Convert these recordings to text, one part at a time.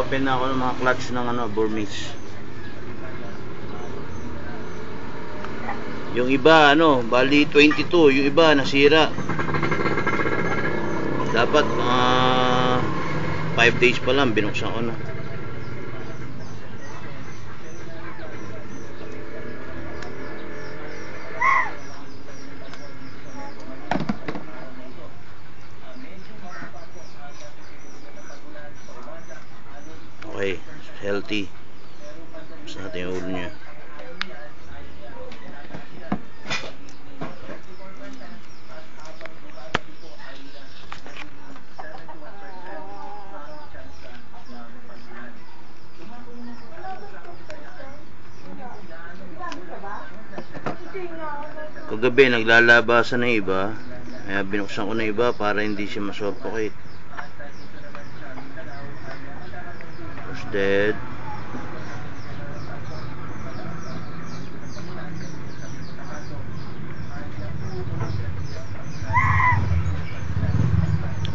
Nag-open na ako ng mga clutch ng Burmese. Yung iba bali 22, yung iba nasira. Dapat 5 days pa lang binuksan ko na. Okay, healthy. Basta natin yung ulo niya. Kagabi naglalabasan na iba, kaya binuksan ko na iba para hindi siya masuffocate. First dead.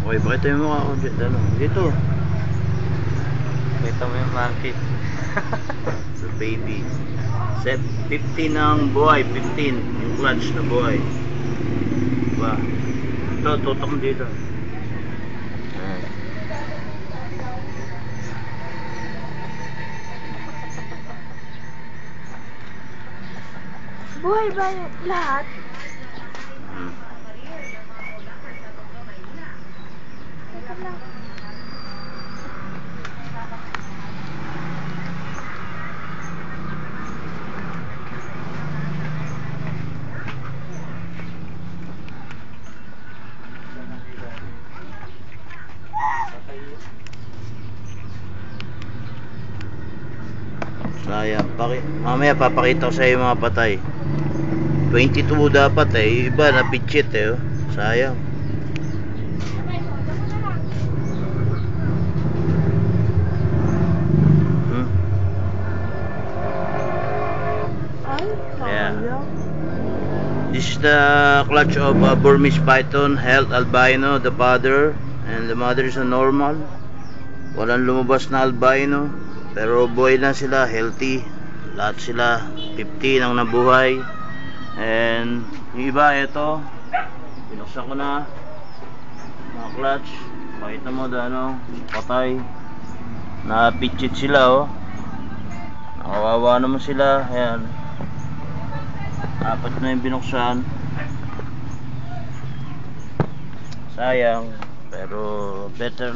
Okay, pakita yung mukha ko dito. Kita mo yung monkey. So baby. Set 15 ang buhay, 15 yung clutch na buhay. Diba? Ito, tutok mo dito. Buhay ba lahat? Sayang. Mamaya papakita ko sa iyo mga patay. 22 dapat yung iba na pitchit sayang. Yeah. This is the clutch of Burmese python, health albino, the father, and the mother is a normal. Walang lumabas na albino, pero buhay na sila, healthy. Lahat sila 15 ang nabuhay. And yung iba ito, binuksan ko na mga clutch. Pakita mo patay. Na-pitchit sila nakawawa naman sila. Ayan, 4 na yung binuksan. Sayang, pero better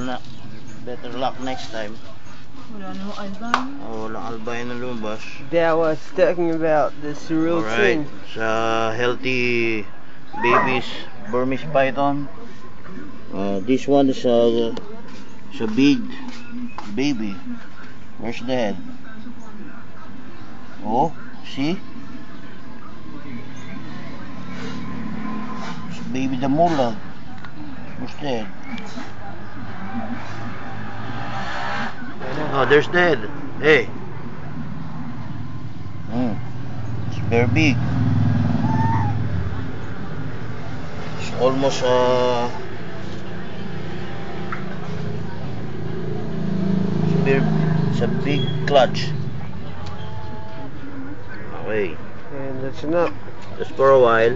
luck next time. Wala nang albino. Walang albino lumabas. That was talking about the surreal thing. Sa healthy babies, Burmese python. This one is a big baby. Where's the head? Oh, see? It's baby the mula. Where's the head? Oh, there's the head. Hey. It's very big. It's almost it's a big clutch. Okay. And that's enough. Just for a while.